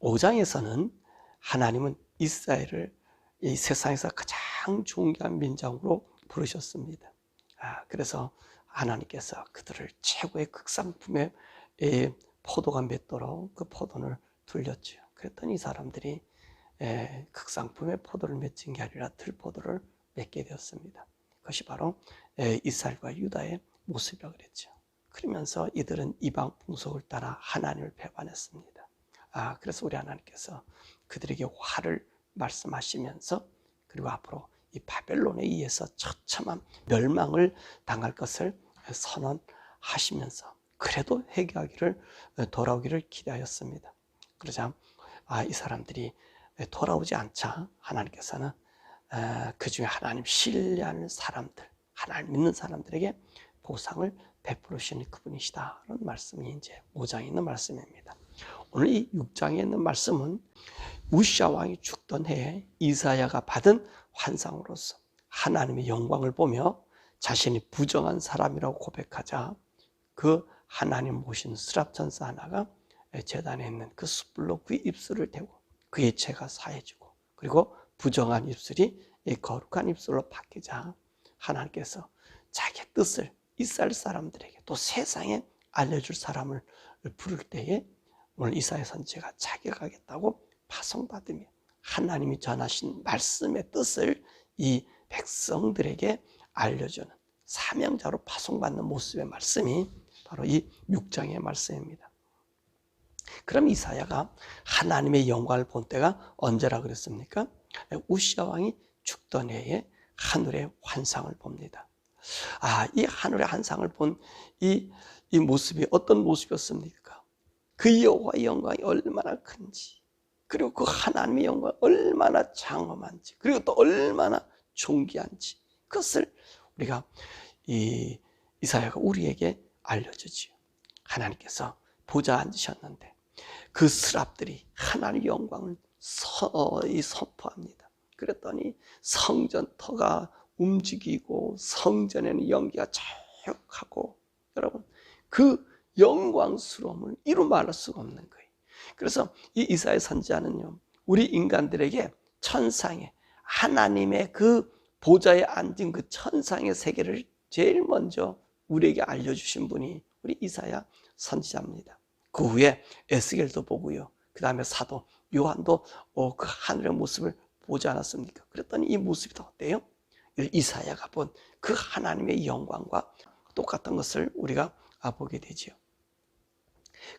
5장에서는 하나님은 이스라엘을 이 세상에서 가장 존귀한 민족으로 부르셨습니다. 그래서 하나님께서 그들을 최고의 극상품의 포도가 맺도록 그 포도를 돌렸죠. 그랬더니 이 사람들이 극상품의 포도를 맺은 게 아니라 들포도를 맺게 되었습니다. 그것이 바로 이스라엘과 유다의 모습이라고 그랬죠. 그러면서 이들은 이방 풍속을 따라 하나님을 배반했습니다. 그래서 우리 하나님께서 그들에게 화를 말씀하시면서 그리고 앞으로 이 바벨론에 의해서 처참한 멸망을 당할 것을 선언하시면서 그래도 회개하기를 돌아오기를 기대하였습니다. 그러자 이 사람들이 돌아오지 않자 하나님께서는 그 중에 하나님 신뢰하는 사람들, 하나님 믿는 사람들에게 보상을 베푸시는 그분이시다 라는 말씀이 이제 5장에 있는 말씀입니다. 오늘 이 6장에 있는 말씀은 우시아 왕이 죽던 해에 이사야가 받은 환상으로서 하나님의 영광을 보며 자신이 부정한 사람이라고 고백하자 그 하나님 모신 스랍천사 하나가 제단에 있는 그 숯불로 그의 입술을 대고 그의 죄가 사해지고 그리고 부정한 입술이 거룩한 입술로 바뀌자 하나님께서 자기의 뜻을 이스라엘 사람들에게 또 세상에 알려줄 사람을 부를 때에 오늘 이사야 선지자가 자기가 가겠다고 파송받으며 하나님이 전하신 말씀의 뜻을 이 백성들에게 알려주는 사명자로 파송받는 모습의 말씀이 바로 이 6장의 말씀입니다. 그럼 이사야가 하나님의 영광을 본 때가 언제라 그랬습니까? 우시아 왕이 죽던 해에 하늘의 환상을 봅니다. 이 하늘의 환상을 본 이 모습이 어떤 모습이었습니까? 그 여호와의 영광이 얼마나 큰지, 그리고 그 하나님의 영광이 얼마나 장엄한지, 그리고 또 얼마나 존귀한지, 그것을 우리가 이사야가 우리에게 알려주지요. 하나님께서 보좌 앉으셨는데 그 스랍들이 하나님의 영광을 선포합니다. 그랬더니 성전터가 움직이고 성전에는 연기가 자욱하고, 여러분 그 영광스러움을 이루 말할 수가 없는 거예요. 그래서 이 이사야 선지자는요, 우리 인간들에게 천상의 하나님의 그 보좌에 앉은 그 천상의 세계를 제일 먼저 우리에게 알려주신 분이 우리 이사야 선지자입니다. 그 후에 에스겔도 보고요, 그 다음에 사도 요한도 그 하늘의 모습을 보지 않았습니까? 그랬더니 이 모습이 더 어때요? 이사야가 본 그 하나님의 영광과 똑같은 것을 우리가 보게 되죠.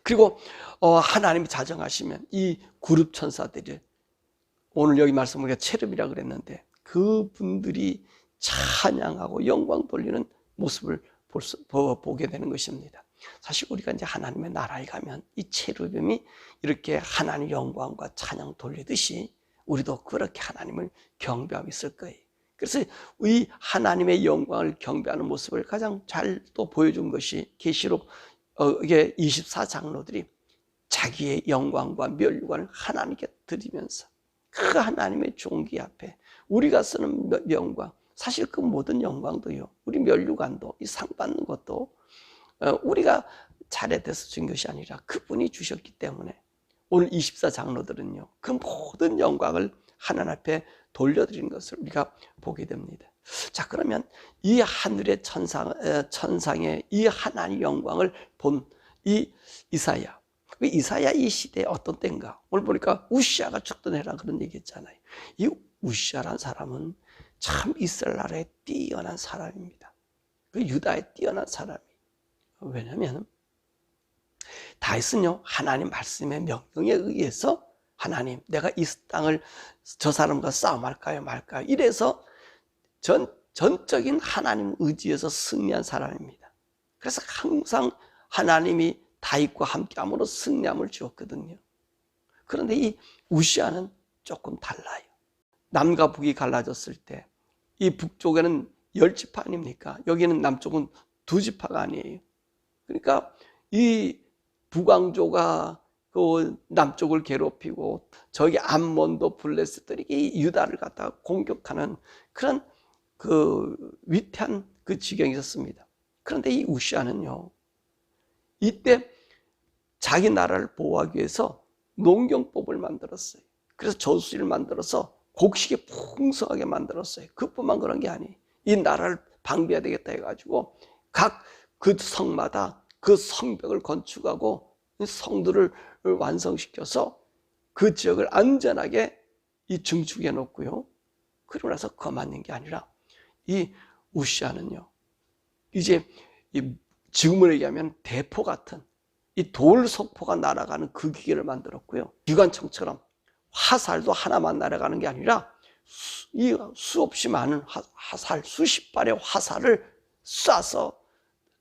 그리고 하나님이 자정하시면 이 그룹 천사들이, 오늘 여기 말씀 우리가 체룹이라고 그랬는데 그분들이 찬양하고 영광 돌리는 모습을 보게 되는 것입니다. 사실 우리가 이제 하나님의 나라에 가면 이 체룹임이 이렇게 하나님의 영광과 찬양 돌리듯이 우리도 그렇게 하나님을 경배하고 있을 거예요. 그래서 이 하나님의 영광을 경배하는 모습을 가장 잘 또 보여준 것이 계시록 이게 24장로들이 자기의 영광과 면류관을 하나님께 드리면서 그 하나님의 존귀 앞에 우리가 쓰는 영광, 사실 그 모든 영광도요, 우리 면류관도 이 상 받는 것도 우리가 잘해서 준 것이 아니라 그분이 주셨기 때문에 오늘 24장로들은요 그 모든 영광을 하나님 앞에 돌려드리는 것을 우리가 보게 됩니다. 자, 그러면 이 하늘의 천상의 이 하나님의 영광을 본 이 이사야, 이사야 이 시대에 어떤 때인가? 오늘 보니까 우시아가 죽던 해라 그런 얘기 했잖아요. 이 우시아라는 사람은 참 이스라엘 나라에 뛰어난 사람입니다. 그 유다에 뛰어난 사람이에요. 왜냐하면 다윗은요 하나님 말씀의 명령에 의해서 하나님, 내가 이 땅을 저 사람과 싸움할까요 말까요, 이래서 전적인 하나님 의지에서 승리한 사람입니다. 그래서 항상 하나님이 다윗과 함께함으로 승리함을 주었거든요. 그런데 이 우시아는 조금 달라요. 남과 북이 갈라졌을 때 이 북쪽에는 10지파 아닙니까? 여기는 남쪽은 2지파가 아니에요. 그러니까 이 북왕조가 그 남쪽을 괴롭히고 저기 암몬도 블레셋들이 이 유다를 갖다가 공격하는 그런 그 위태한 그 지경이 있었습니다. 그런데 이 우시아는요, 이때 자기 나라를 보호하기 위해서 농경법을 만들었어요. 그래서 저수지를 만들어서 곡식이 풍성하게 만들었어요. 그뿐만 그런 게 아니에요. 이 나라를 방비해야 되겠다 해가지고 각 그 성마다 그 성벽을 건축하고 성들을 완성시켜서 그 지역을 안전하게 이 증축해 놓고요. 그러고 나서 그만 있는 게 아니라 이 우시아는요, 이제 이 지금으로 얘기하면 대포 같은 이 돌 석포가 날아가는 그 기계를 만들었고요. 기관총처럼 화살도 하나만 날아가는 게 아니라 이 수없이 많은 화살, 수십 발의 화살을 쏴서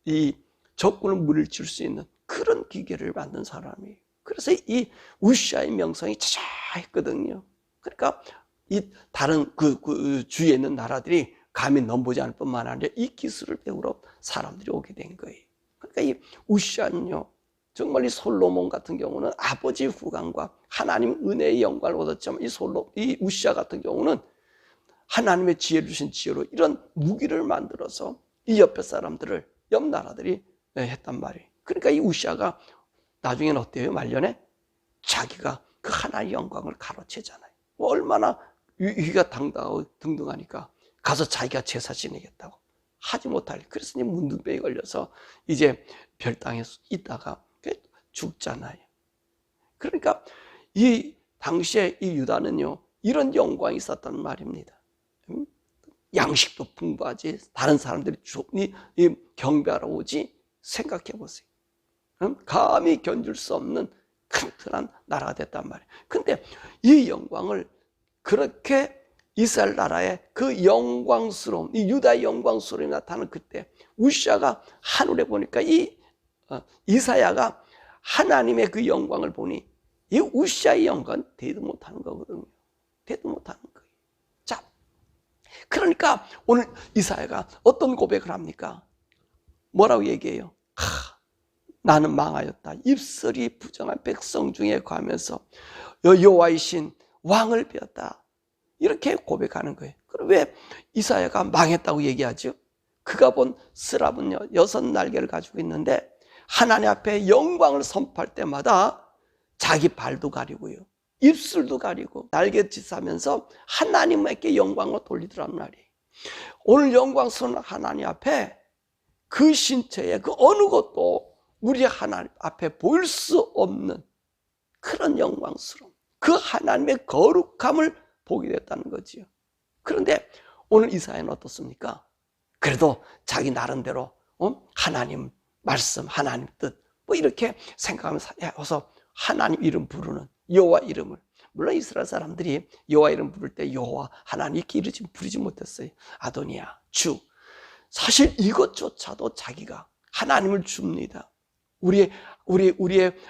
이 적군을 물리칠 수 있는 그런 기계를 만든 사람이에요. 그래서 이 우시아의 명성이 자자했거든요. 그러니까 이 다른 그 주위에 있는 나라들이 감히 넘보지 않을 뿐만 아니라 이 기술을 배우러 사람들이 오게 된 거예요. 그러니까 이 우시아는요, 정말 이 솔로몬 같은 경우는 아버지 후광과 하나님 은혜의 영광을 얻었지만 이 우시아 같은 경우는 하나님의 지혜를 주신 지혜로 이런 무기를 만들어서 이 옆에 사람들을, 옆 나라들이 했단 말이에요. 그러니까 이 우시아가 나중에는 어때요? 말년에 자기가 그 하나의 영광을 가로채잖아요. 얼마나 위가 당당하고 등등하니까 가서 자기가 제사 지내겠다고 하지 못할. 그래서 문둥병에 걸려서 이제 별땅에 있다가 죽잖아요. 그러니까 이 당시에 이 유다는요, 이런 영광이 있었단 말입니다. 양식도 풍부하지, 다른 사람들이 경배하러 오지, 생각해 보세요. 감히 견줄 수 없는 튼튼한 나라가 됐단 말이에요. 근데 이 영광을 그렇게 이스라엘 나라의 그 영광스러운, 이 유다의 영광스러움이 나타나는 그때 우시아가 하늘에 보니까 이사야가 하나님의 그 영광을 보니 이 우시아의 영광은 대도 못하는 거거든요. 대도 못하는 거예요. 자, 그러니까 오늘 이사야가 어떤 고백을 합니까? 뭐라고 얘기해요? 나는 망하였다. 입술이 부정한 백성 중에 거하면서 여호와의 신 왕을 배웠다. 이렇게 고백하는 거예요. 그럼 왜 이사야가 망했다고 얘기하죠? 그가 본 스랍은요, 6날개를 가지고 있는데 하나님 앞에 영광을 선포할 때마다 자기 발도 가리고요, 입술도 가리고 날개짓하면서 하나님께 영광을 돌리더란 말이에요. 오늘 영광스러운 하나님 앞에 그 신체의 그 어느 것도 우리 하나님 앞에 보일 수 없는 그런 영광스러움, 그 하나님의 거룩함을 보게 됐다는 거지요. 그런데 오늘 이사야는 어떻습니까? 그래도 자기 나름대로 하나님 말씀, 하나님 뜻 뭐 이렇게 생각하면서 해서 하나님 이름 부르는, 여호와 이름을, 물론 이스라엘 사람들이 여호와 이름 부를 때 여호와 하나님 이렇게 부르지 못했어요. 아도니아, 주. 사실 이것조차도 자기가 하나님을 줍니다, 우리의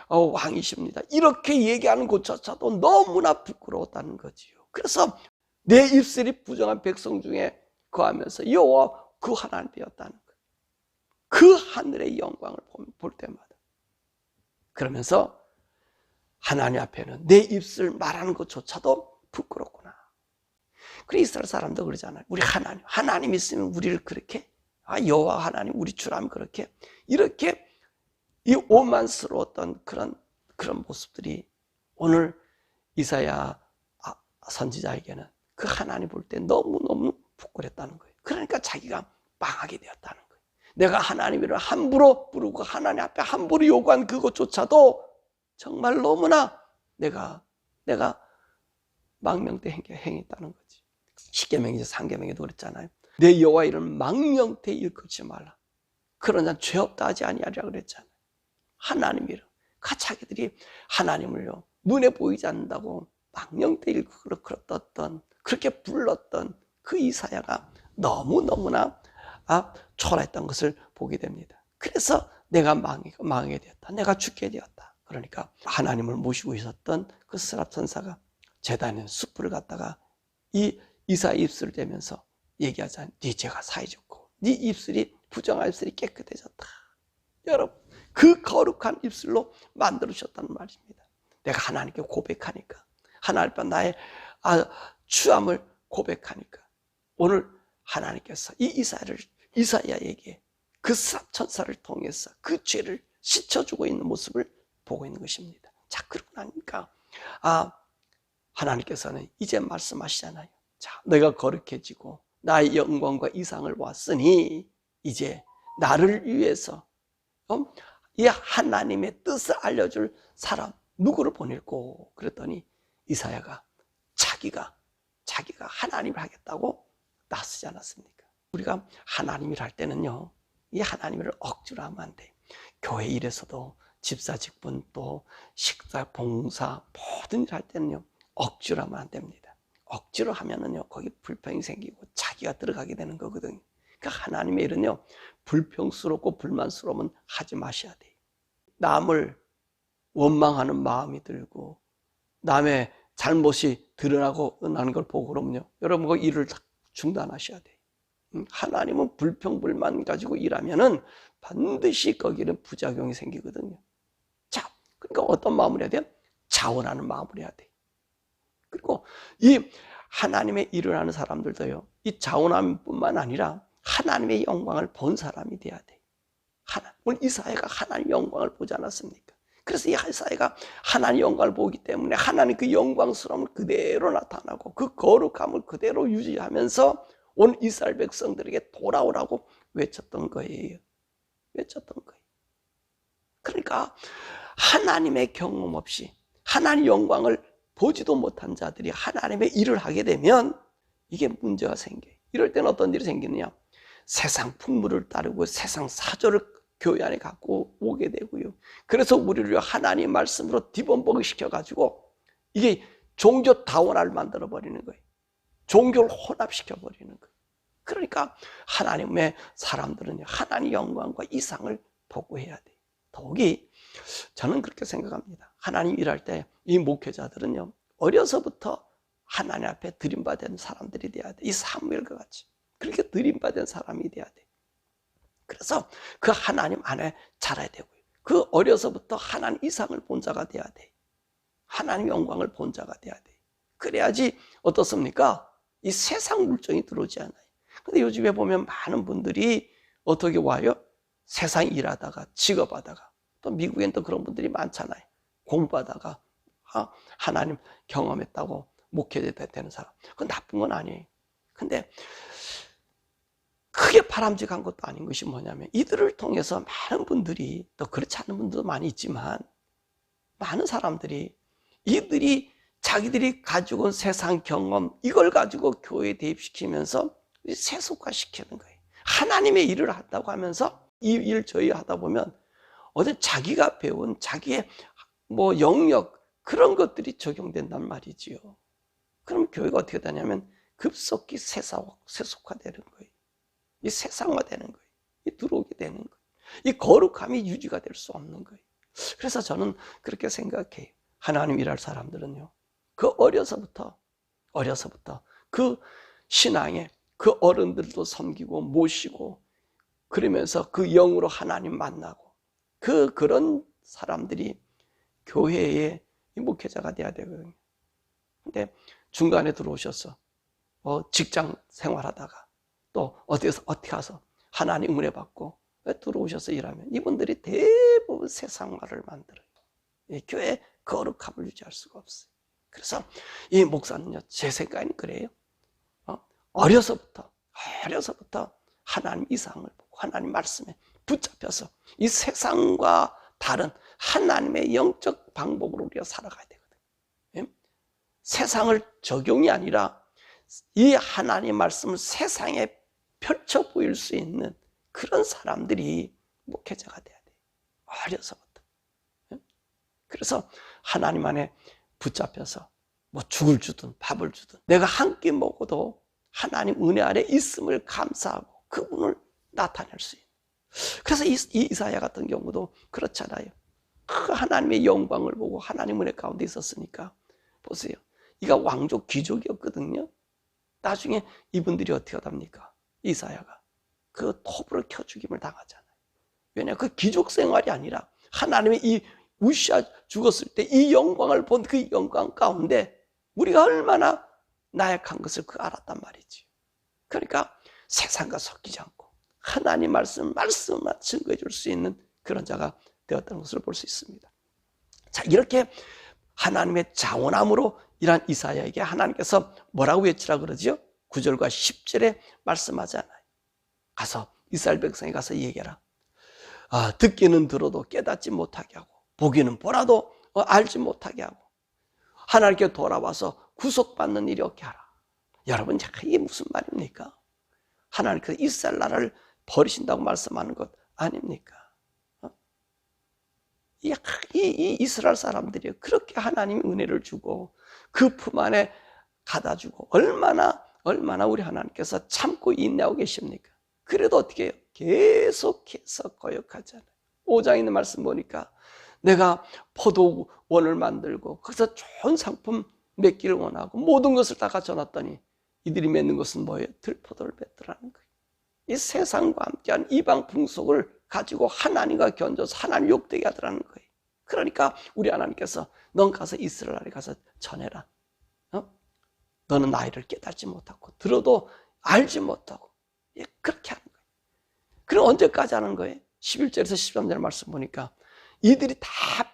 왕이십니다, 이렇게 얘기하는 것조차도 너무나 부끄러웠다는 거지요. 그래서 내 입술이 부정한 백성 중에 거하면서 여호와 그 하나님 되었다는 거예요. 그 하늘의 영광을 볼 때마다. 그러면서 하나님 앞에는 내 입술 말하는 것조차도 부끄럽구나. 그래, 이스라엘 사람도 그러잖아요. 우리 하나님 있으면 우리를 그렇게, 여호와 하나님 우리 주라면 그렇게, 이렇게 이 오만스러웠던 그런 모습들이 오늘 이사야 선지자에게는 그 하나님 볼 때 너무너무 부끄럽다는 거예요. 그러니까 자기가 망하게 되었다는 거예요. 내가 하나님을 함부로 부르고 하나님 앞에 함부로 요구한 그것조차도 정말 너무나 내가 망명대 행했다는 거지. 십계명이죠. 상계명에도 그랬잖아요. 내 여호와 이름 망명대 일컫지 말라. 그러나 죄 없다 하지 아니하리라 그랬잖아요. 하나님 이름. 자기들이 하나님을요, 눈에 보이지 않는다고 망명대 일컬었던, 그렇게 불렀던 그 이사야가 너무너무나 초라했던 것을 보게 됩니다. 그래서 내가 망하게 되었다, 내가 죽게 되었다. 그러니까 하나님을 모시고 있었던 그 스랍 천사가 제단에 숯불을 갖다가 이 이사야 입술을 대면서 얘기하자. 네 죄가 사해졌고 네 입술이 부정한 입술이 깨끗해졌다. 여러분, 그 거룩한 입술로 만들어주셨다는 말입니다. 내가 하나님께 고백하니까, 하나님 앞에 나의 추함을 고백하니까 오늘 하나님께서 이 이사야에게 그 스랍 천사를 통해서 그 죄를 씻어주고 있는 모습을 보고 있는 것입니다. 자, 그러고 나니까 하나님께서는 이제 말씀하시잖아요. 자, 너희가 거룩해지고 나의 영광과 이상을 보았으니 이제 나를 위해서 이 하나님의 뜻을 알려줄 사람 누구를 보낼고? 그랬더니 이사야가 자기가 하나님을 하겠다고 나서지 않았습니까? 우리가 하나님을 할 때는요, 이 하나님을 억지로 하면 안 돼. 교회 일에서도 집사 직분 또 식사 봉사 모든 일 할 때는요, 억지로 하면 안 됩니다. 억지로 하면은요, 거기 불평이 생기고 자기가 들어가게 되는 거거든요. 그러니까 하나님의 일은요, 불평스럽고 불만스러우면 하지 마셔야 돼요. 남을 원망하는 마음이 들고 남의 잘못이 드러나고 나는 걸 보고 그러면요, 여러분 그 일을 중단하셔야 돼요. 하나님은 불평불만 가지고 일하면은 반드시 거기는 부작용이 생기거든요. 자, 그러니까 어떤 마음을 해야 돼요? 자원하는 마음을 해야 돼요. 그리고 이 하나님의 일을 하는 사람들도요, 이 자원함뿐만 아니라 하나님의 영광을 본 사람이 돼야 돼. 오늘 이사야가 하나님의 영광을 보지 않았습니까? 그래서 이 이사야가 하나님의 영광을 보기 때문에 하나님 그 영광스러움을 그대로 나타나고 그 거룩함을 그대로 유지하면서 오늘 이스라엘 백성들에게 돌아오라고 외쳤던 거예요. 외쳤던 거예요. 그러니까 하나님의 경험 없이 하나님의 영광을 보지도 못한 자들이 하나님의 일을 하게 되면 이게 문제가 생겨요. 이럴 때는 어떤 일이 생기느냐? 세상 풍물을 따르고 세상 사조를 교회 안에 갖고 오게 되고요. 그래서 우리를 하나님의 말씀으로 뒤범벅이 시켜가지고 이게 종교 다원화를 만들어버리는 거예요. 종교를 혼합시켜버리는 거예요. 그러니까 하나님의 사람들은 하나님의 영광과 이상을 보고해야 돼요. 더욱이 저는 그렇게 생각합니다. 하나님 일할 때 이 목회자들은요, 어려서부터 하나님 앞에 드림받은 사람들이 돼야 돼. 이 사무엘과 같이 그렇게 드림받은 사람이 돼야 돼. 그래서 그 하나님 안에 자라야 되고요. 그 어려서부터 하나님 이상을 본 자가 돼야 돼. 하나님 영광을 본 자가 돼야 돼. 그래야지 어떻습니까? 이 세상 물정이 들어오지 않아요. 근데 요즘에 보면 많은 분들이 어떻게 와요? 세상 일하다가 직업하다가 또 미국엔 또 그런 분들이 많잖아요. 공부하다가 하나님 경험했다고 목회자 되는 사람. 그건 나쁜 건 아니에요. 근데 크게 바람직한 것도 아닌 것이 뭐냐면 이들을 통해서 많은 분들이, 또 그렇지 않은 분들도 많이 있지만 많은 사람들이 이들이 자기들이 가지고 온 세상 경험 이걸 가지고 교회에 대입시키면서 세속화시키는 거예요. 하나님의 일을 한다고 하면서 이 일 저희 하다 보면 어떤 자기가 배운 자기의 영역 그런 것들이 적용된단 말이지요. 그럼 교회가 어떻게 되냐면 급속히 세속화되는 거예요. 이 세상화되는 거예요. 이 들어오게 되는 거예요. 이 거룩함이 유지가 될 수 없는 거예요. 그래서 저는 그렇게 생각해요. 하나님 일할 사람들은요, 그 어려서부터 그 신앙에 그 어른들도 섬기고 모시고 그러면서 그 영으로 하나님 만나고 그런 사람들이 교회의 목회자가 돼야 되거든요. 근데 중간에 들어오셔서 직장 생활하다가 또 어디서 어떻게 가서 하나님 은혜 받고 들어오셔서 일하면 이분들이 대부분 세상화를 만들어요. 교회의 거룩함을 유지할 수가 없어요. 그래서 이 목사는요, 제 생각에는 그래요. 어려서부터 하나님 이상을 보고 하나님 말씀에 붙잡혀서 이 세상과 다른 하나님의 영적 방법으로 우리가 살아가야 되거든요. 세상을 적용이 아니라 이 하나님의 말씀을 세상에 펼쳐 보일 수 있는 그런 사람들이 목회자가 돼야 돼요. 어려서부터. 그래서 하나님 안에 붙잡혀서 죽을 주든 밥을 주든 내가 한 끼 먹어도 하나님 은혜 아래 있음을 감사하고 그분을 나타낼 수 있는. 그래서 이 이사야 같은 경우도 그렇잖아요. 그 하나님의 영광을 보고 하나님 은혜 가운데 있었으니까 보세요. 이가 왕족 귀족이었거든요. 나중에 이분들이 어떻게 하답니까? 이사야가 그 톱으로 켜 죽임을 당하잖아요. 왜냐, 그 귀족 생활이 아니라 하나님의 이 우시아 죽었을 때 이 영광을 본 그 영광 가운데 우리가 얼마나 나약한 것을 알았단 말이지. 그러니까 세상과 섞이지 않고 하나님 말씀만 증거해 줄 수 있는 그런 자가 되었다는 것을 볼 수 있습니다. 자, 이렇게 하나님의 자원함으로 일한 이사야에게 하나님께서 뭐라고 외치라 그러죠? 9절과 10절에 말씀하잖아요. 가서 이스라엘 백성에 가서 얘기해라. 듣기는 들어도 깨닫지 못하게 하고 보기는 보라도 알지 못하게 하고 하나님께 돌아와서 구속받는 일이 없게 하라. 여러분, 이게 무슨 말입니까? 하나님께서 이스라엘 나라를 버리신다고 말씀하는 것 아닙니까? 이 이스라엘 사람들이 그렇게 하나님이 은혜를 주고 그 품 안에 가다 주고 얼마나 우리 하나님께서 참고 인내하고 계십니까? 그래도 어떻게 해요? 계속해서 거역하잖아요. 5장에 있는 말씀 보니까 내가 포도원을 만들고 거기서 좋은 상품 맺기를 원하고 모든 것을 다 갖춰놨더니 이들이 맺는 것은 뭐예요? 들포도를 맺더라는 거예요. 이 세상과 함께한 이방 풍속을 가지고 하나님과 견줘서 하나님 욕되게 하더라는 거예요. 그러니까 우리 하나님께서 넌 가서 이스라엘에 가서 전해라. 너는 나이를 깨닫지 못하고 들어도 알지 못하고 그렇게 하는 거예요. 그럼 언제까지 하는 거예요? 11절에서 13절 말씀 보니까 이들이 다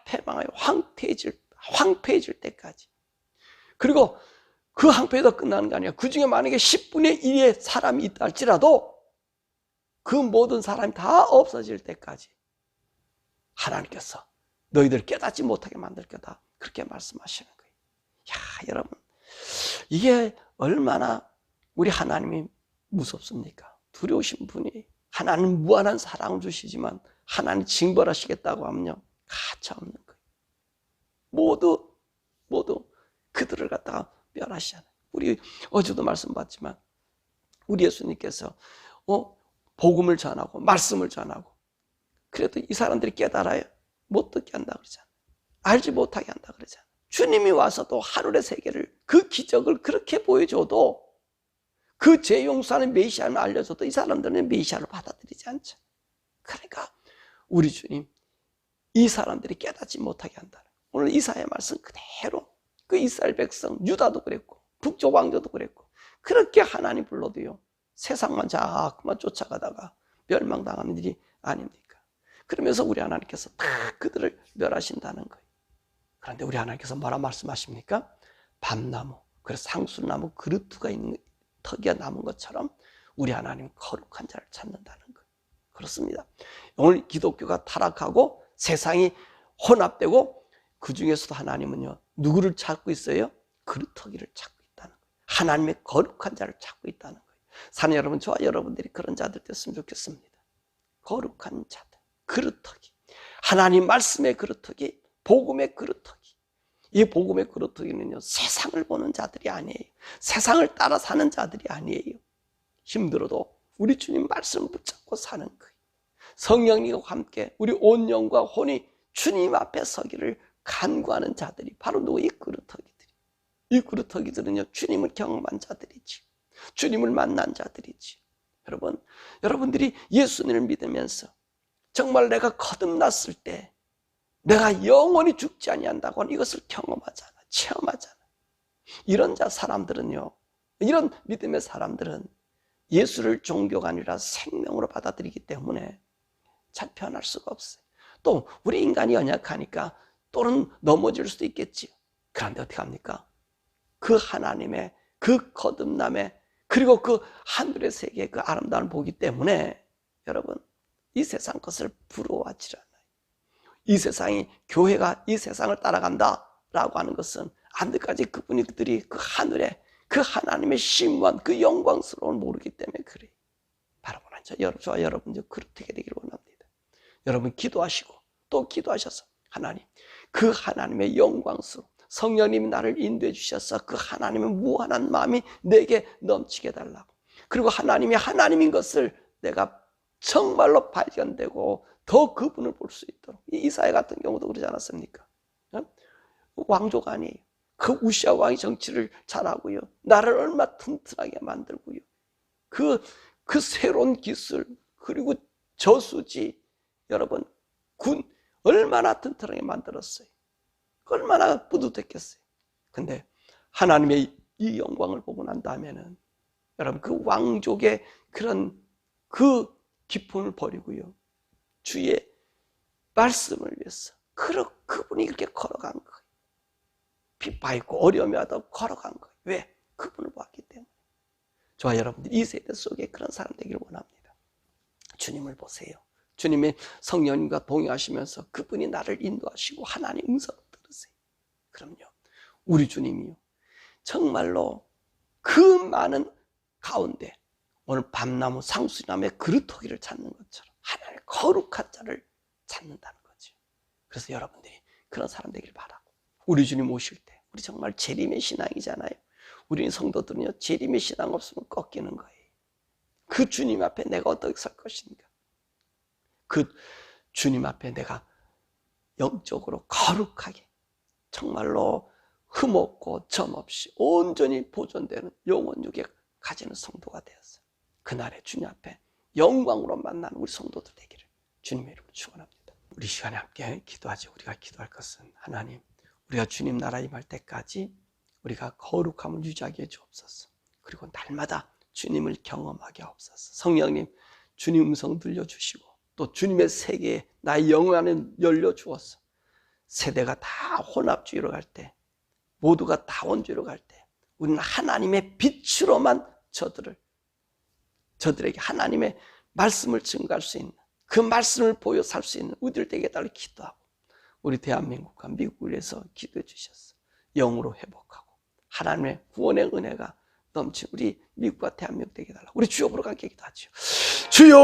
패망하여 황폐해질 때까지. 그리고 그 황폐해도 끝나는 게 아니야. 그 중에 만약에 10분의 1의 사람이 있다 할지라도 그 모든 사람이 다 없어질 때까지 하나님께서 너희들 깨닫지 못하게 만들 거다. 그렇게 말씀하시는 거예요. 여러분, 이게 얼마나 우리 하나님이 무섭습니까? 두려우신 분이 하나님 무한한 사랑을 주시지만 하나님 징벌하시겠다고 하면요, 가차 없는 거예요. 모두 그들을 갖다가 멸하시잖아요. 우리 어제도 말씀받지만 우리 예수님께서 복음을 전하고 말씀을 전하고 그래도 이 사람들이 깨달아요. 못 듣게 한다 그러잖아요. 알지 못하게 한다 그러잖아요. 주님이 와서도 하늘의 세계를 그 기적을 그렇게 보여줘도 그 죄 용서하는 메시아를 알려줘도 이 사람들은 메시아를 받아들이지 않죠. 그러니까 우리 주님 이 사람들이 깨닫지 못하게 한다는 거예요. 오늘 이사야의 말씀 그대로 그 이스라엘 백성 유다도 그랬고 북쪽 왕조도 그랬고 그렇게 하나님 불러도요 세상만 자꾸만 쫓아가다가 멸망당하는 일이 아닙니까? 그러면서 우리 하나님께서 다 그들을 멸하신다는 거예요. 그런데 우리 하나님께서 뭐라 말씀하십니까? 밤나무, 그래서 상수나무 그루트가 있는 턱이 남은 것처럼 우리 하나님 거룩한 자를 찾는다는 거예요. 그렇습니다. 오늘 기독교가 타락하고 세상이 혼합되고 그 중에서도 하나님은요 누구를 찾고 있어요? 그루터기를 찾고 있다는 거예요. 하나님의 거룩한 자를 찾고 있다는 거예요. 사는 여러분, 저와 여러분들이 그런 자들 됐으면 좋겠습니다. 거룩한 자들, 그루터기, 하나님 말씀의 그루터기, 복음의 그루터기. 이 복음의 그루터기는요 세상을 보는 자들이 아니에요. 세상을 따라 사는 자들이 아니에요. 힘들어도 우리 주님 말씀을 붙잡고 사는 거예요. 성령님과 함께 우리 온 영과 혼이 주님 앞에 서기를 간구하는 자들이 바로 누구? 이 그루터기들이. 이 그루터기들은요 주님을 경험한 자들이지, 주님을 만난 자들이지. 여러분들이 예수님을 믿으면서 정말 내가 거듭났을 때 내가 영원히 죽지 아니한다고 하는 이것을 경험하잖아, 체험하잖아. 이런 사람들은요, 이런 믿음의 사람들은 예수를 종교가 아니라 생명으로 받아들이기 때문에 잘 변할 수가 없어요. 또 우리 인간이 연약하니까 또는 넘어질 수도 있겠지. 그런데 어떻게 합니까? 그 하나님의 그 거듭남에 그리고 그 하늘의 세계의 그 아름다움을 보기 때문에 여러분 이 세상 것을 부러워하지 않아요. 이 세상이, 교회가 이 세상을 따라간다라고 하는 것은 안데까지 그들이 그 하늘에 그 하나님의 신관, 그 영광스러움을 모르기 때문에 그래요. 바로 저와 여러분들 그렇게 되기를 원합니다. 여러분 기도하시고 또 기도하셔서 하나님, 그 하나님의 영광스러움, 성령님이 나를 인도해 주셔서 그 하나님의 무한한 마음이 내게 넘치게 달라고, 그리고 하나님이 하나님인 것을 내가 정말로 발견되고 더 그분을 볼 수 있도록. 이사야 같은 경우도 그러지 않았습니까? 왕조가 아니에요. 그 우시아 왕이 정치를 잘하고요, 나라를 얼마나 튼튼하게 만들고요, 그 새로운 기술, 그리고 저수지, 여러분 군 얼마나 튼튼하게 만들었어요. 얼마나 뿌듯했겠어요. 근데 하나님의 이 영광을 보고 난 다음에는 여러분 그 왕족의 그런 그 기쁨을 버리고요, 주의 말씀을 위해서 그분이 이렇게 걸어간 거예요. 핍박있고 어려움이 와도 걸어간 거예요. 왜? 그분을 보았기 때문에. 저와 여러분들 이 세대 속에 그런 사람 되기를 원합니다. 주님을 보세요. 주님의 성령님과 동행하시면서 그분이 나를 인도하시고 하나님 음성을 들으세요. 그럼요. 우리 주님이요. 정말로 그 많은 가운데 오늘 밤나무 상수나무의 그루터기를 찾는 것처럼 하나님의 거룩한 자를 찾는다는 거죠. 그래서 여러분들이 그런 사람 되길 바라고, 우리 주님 오실 때 우리 정말 재림의 신앙이잖아요. 우리 성도들은요, 재림의 신앙 없으면 꺾이는 거예요. 그 주님 앞에 내가 어떻게 설 것인가? 그 주님 앞에 내가 영적으로 거룩하게 정말로 흠없고 점없이 온전히 보존되는 영원육에 가지는 성도가 되었어요. 그날의 주님 앞에 영광으로 만나는 우리 성도들 되기를 주님의 이름으로 축원합니다. 우리 시간에 함께 기도하죠. 우리가 기도할 것은, 하나님, 우리가 주님 나라 임할 때까지 우리가 거룩함을 유지하게 해주옵소서. 그리고 날마다 주님을 경험하게 하옵소서. 성령님, 주님 음성 들려주시고 또 주님의 세계에 나의 영혼 안에 열려주어서 세대가 다 혼합주의로 갈 때, 모두가 다원주의로 갈 때 우리는 하나님의 빛으로만 저들에게 하나님의 말씀을 증거할 수 있는, 그 말씀을 보여 살 수 있는 우리들 되게 달라 기도하고, 우리 대한민국과 미국을 위해서 기도해 주셨어. 영으로 회복하고 하나님의 구원의 은혜가 넘친 우리 미국과 대한민국 되게 달라고 우리 주여 부르고 함께 기도하죠. 주여!